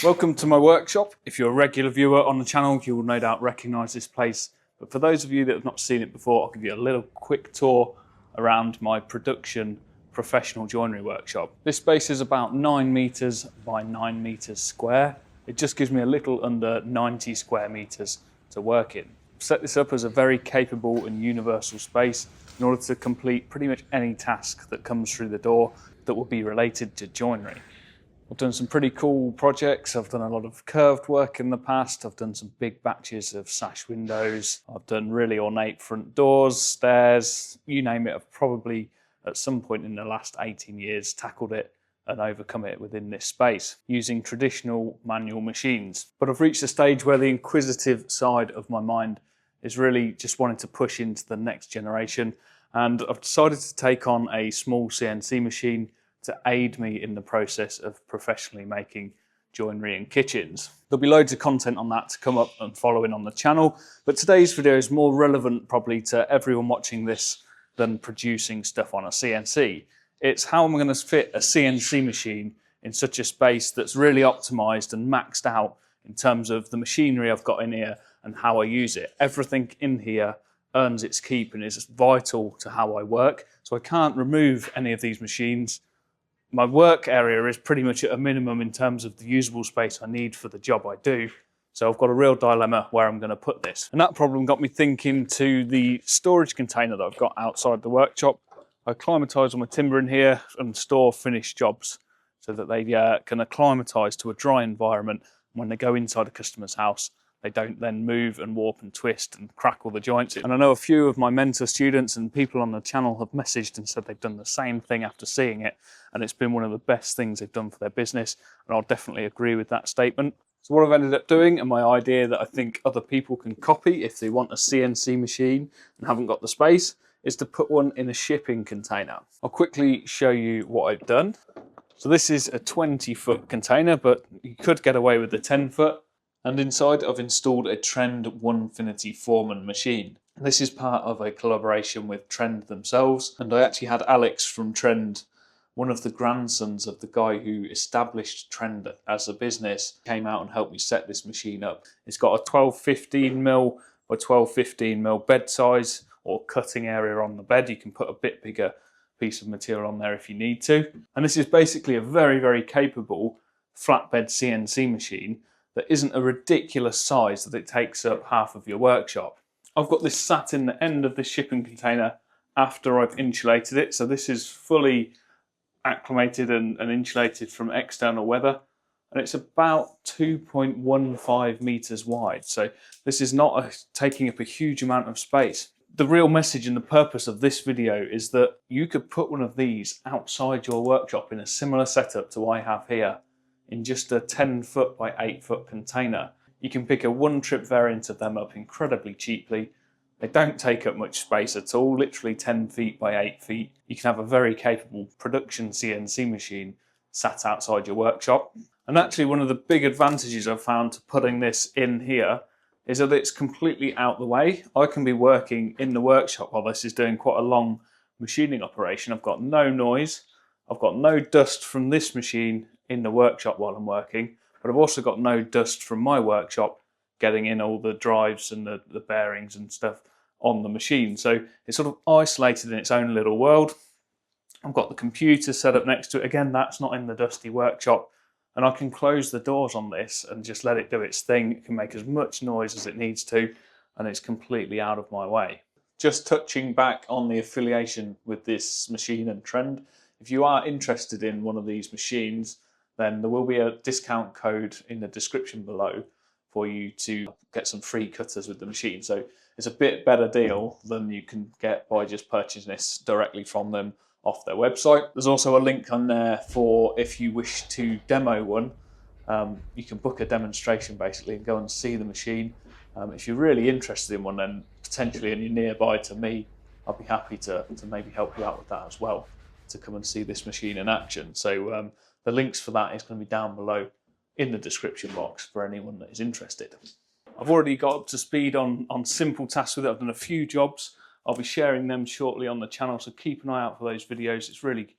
Welcome to my workshop. If you're a regular viewer on the channel, you will no doubt recognise this place. But for those of you that have not seen it before, I'll give you a little quick tour around my production professional joinery workshop. This space is about 9 metres by 9 metres square. It just gives me a little under 90 square metres to work in. I've set this up as a very capable and universal space in order to complete pretty much any task that comes through the door that will be related to joinery. I've done some pretty cool projects. I've done a lot of curved work in the past. I've done some big batches of sash windows. I've done really ornate front doors, stairs, you name it. I've probably at some point in the last 18 years tackled it and overcome it within this space using traditional manual machines. But I've reached a stage where the inquisitive side of my mind is really just wanting to push into the next generation. And I've decided to take on a small CNC machine to aid me in the process of professionally making joinery in kitchens. There'll be loads of content on that to come up and following on the channel, but today's video is more relevant probably to everyone watching this than producing stuff on a CNC. It's how I'm going to fit a CNC machine in such a space that's really optimized and maxed out in terms of the machinery I've got in here and how I use it. Everything in here earns its keep and is vital to how I work, so I can't remove any of these machines. My work area is pretty much at a minimum in terms of the usable space I need for the job I do. So I've got a real dilemma where I'm going to put this. And that problem got me thinking to the storage container that I've got outside the workshop. I acclimatise all my timber in here and store finished jobs so that they can acclimatise to a dry environment. When they go inside a customer's house, they don't then move and warp and twist and crack all the joints. And I know a few of my mentor students and people on the channel have messaged and said they've done the same thing after seeing it, and it's been one of the best things they've done for their business, and I'll definitely agree with that statement. So what I've ended up doing, and my idea that I think other people can copy if they want a CNC machine and haven't got the space, is to put one in a shipping container. I'll quickly show you what I've done. So this is a 20-foot container, but you could get away with the 10-foot. And inside I've installed a Trend Onefinity Foreman machine. This is part of a collaboration with Trend themselves, and I actually had Alex from Trend, one of the grandsons of the guy who established Trend as a business, came out and helped me set this machine up. It's got a 12-15mm by 12-15mm bed size or cutting area on the bed. You can put a bit bigger piece of material on there if you need to. And this is basically a very, very capable flatbed CNC machine that isn't a ridiculous size that it takes up half of your workshop. I've got this sat in the end of the shipping container after I've insulated it, so this is fully acclimated and insulated from external weather, and it's about 2.15 metres wide, so this is not taking up a huge amount of space. The real message and the purpose of this video is that you could put one of these outside your workshop in a similar setup to what I have here, in just a 10-foot by 8-foot container. You can pick a one-trip variant of them up incredibly cheaply. They don't take up much space at all, literally 10 feet by 8 feet. You can have a very capable production CNC machine sat outside your workshop. And actually one of the big advantages I've found to putting this in here is that it's completely out the way. I can be working in the workshop while this is doing quite a long machining operation. I've got no noise. I've got no dust from this machine in the workshop while I'm working, but I've also got no dust from my workshop getting in all the drives and the bearings and stuff on the machine. So it's sort of isolated in its own little world. I've got the computer set up next to it. Again, that's not in the dusty workshop, and I can close the doors on this and just let it do its thing. It can make as much noise as it needs to, and it's completely out of my way. Just touching back on the affiliation with this machine and Trend, if you are interested in one of these machines, then there will be a discount code in the description below for you to get some free cutters with the machine. So it's a bit better deal than you can get by just purchasing this directly from them off their website. There's also a link on there for if you wish to demo one. You can book a demonstration basically and go and see the machine. If you're really interested in one, then potentially and you're nearby to me, I'll be happy to maybe help you out with that as well, to come and see this machine in action. So the links for that is going to be down below in the description box for anyone that is interested. I've already got up to speed on simple tasks with it. I've done a few jobs. I'll be sharing them shortly on the channel, so keep an eye out for those videos. It's really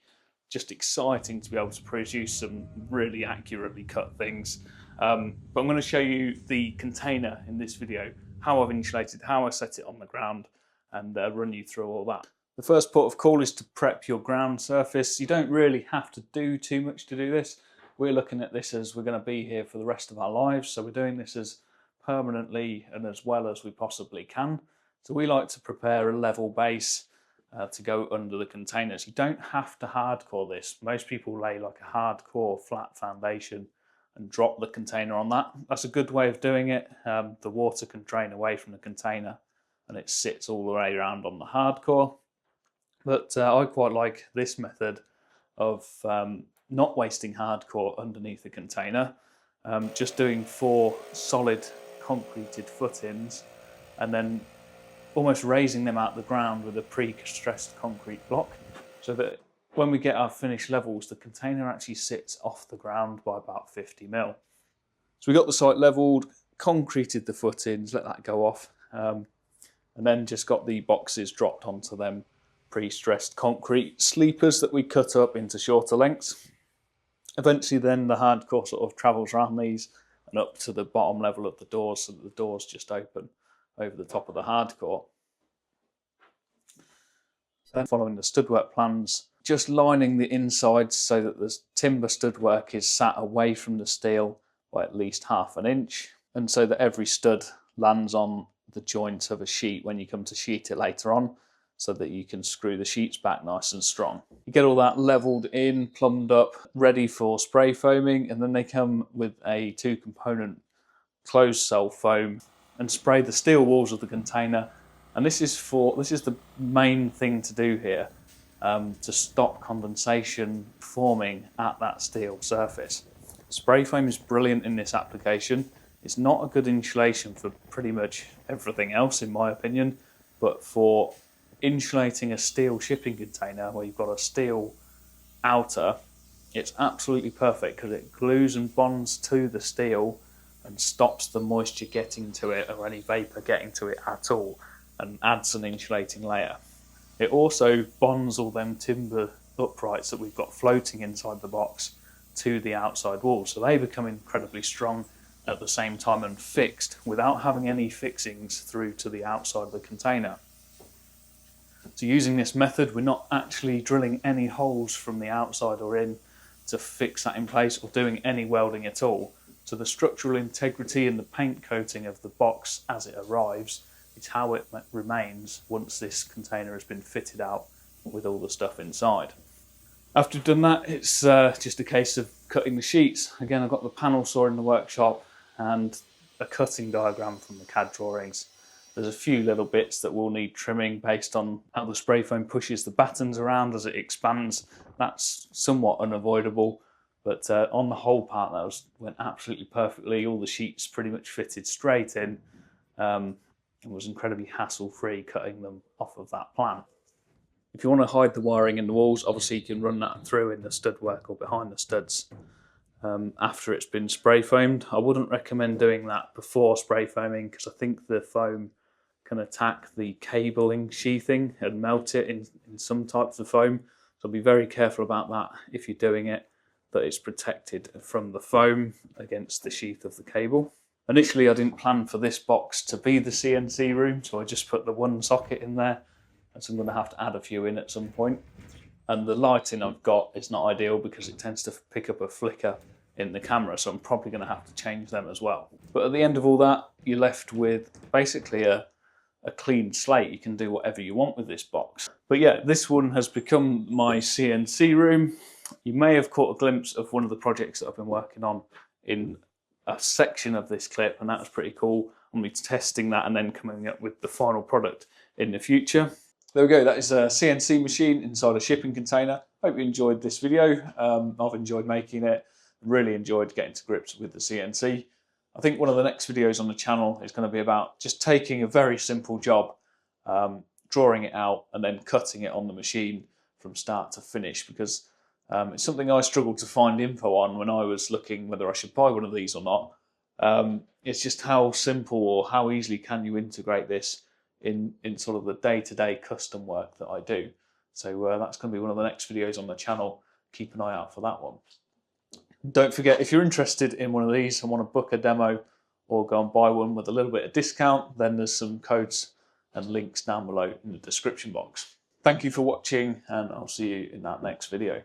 just exciting to be able to produce some really accurately cut things But I'm going to show you the container in this video, how I've insulated, how I set it on the ground, and run you through all that. The first port of call is to prep your ground surface. You don't really have to do too much to do this. We're looking at this as we're going to be here for the rest of our lives, so we're doing this as permanently and as well as we possibly can. So we like to prepare a level base to go under the containers. You don't have to hardcore this. Most people lay like a hardcore flat foundation and drop the container on that. That's a good way of doing it. The water can drain away from the container and it sits all the way around on the hardcore. But I quite like this method of not wasting hardcore underneath the container, just doing 4 solid concreted footings and then almost raising them out the ground with a pre-stressed concrete block, so that when we get our finished levels, the container actually sits off the ground by about 50 mil. So we got the site levelled, concreted the footings, let that go off, and then just got the boxes dropped onto them pre-stressed concrete sleepers that we cut up into shorter lengths. Eventually then the hardcore sort of travels around these and up to the bottom level of the doors, so that the doors just open over the top of the hardcore. Then following the stud-work plans, just lining the insides so that the timber stud-work is sat away from the steel by at least ½ an inch, and so that every stud lands on the joint of a sheet when you come to sheet it later on, so that you can screw the sheets back nice and strong. You get all that levelled in, plumbed up, ready for spray foaming, and then they come with a 2-component closed cell foam and spray the steel walls of the container. And this is the main thing to do here, to stop condensation forming at that steel surface. Spray foam is brilliant in this application. It's not a good insulation for pretty much everything else in my opinion, but for insulating a steel shipping container where you've got a steel outer, it's absolutely perfect because it glues and bonds to the steel and stops the moisture getting to it or any vapour getting to it at all, and adds an insulating layer. It also bonds all them timber uprights that we've got floating inside the box to the outside wall, so they become incredibly strong at the same time and fixed without having any fixings through to the outside of the container. So using this method, we're not actually drilling any holes from the outside or in to fix that in place or doing any welding at all. So the structural integrity and the paint coating of the box as it arrives is how it remains once this container has been fitted out with all the stuff inside. After we've done that, it's just a case of cutting the sheets. Again, I've got the panel saw in the workshop and a cutting diagram from the CAD drawings. There's a few little bits that will need trimming based on how the spray foam pushes the battens around as it expands. That's somewhat unavoidable, but on the whole part that went absolutely perfectly. All the sheets pretty much fitted straight in. It was incredibly hassle-free cutting them off of that plan. If you want to hide the wiring in the walls, obviously you can run that through in the stud work or behind the studs after it's been spray foamed. I wouldn't recommend doing that before spray foaming because I think the foam can attack the cabling sheathing and melt it in some types of foam. So be very careful about that if you're doing it, that it's protected from the foam against the sheath of the cable. Initially I didn't plan for this box to be the CNC room, so I just put the one socket in there, and so I'm going to have to add a few in at some point. And the lighting I've got is not ideal because it tends to pick up a flicker in the camera, so I'm probably going to have to change them as well. But at the end of all that, you're left with basically a clean slate. You can do whatever you want with this box. But yeah, this one has become my CNC room. You may have caught a glimpse of one of the projects that I've been working on in a section of this clip, and that was pretty cool. I'm going to be testing that and then coming up with the final product in the future. There we go, that is a CNC machine inside a shipping container. Hope you enjoyed this video. I've enjoyed making it, really enjoyed getting to grips with the CNC. I think one of the next videos on the channel is going to be about just taking a very simple job, drawing it out and then cutting it on the machine from start to finish, because it's something I struggled to find info on when I was looking whether I should buy one of these or not. It's just how simple or how easily can you integrate this in sort of the day-to-day custom work that I do. So that's going to be one of the next videos on the channel. Keep an eye out for that one. Don't forget, if you're interested in one of these and want to book a demo or go and buy one with a little bit of discount, then there's some codes and links down below in the description box. Thank you for watching, and I'll see you in that next video.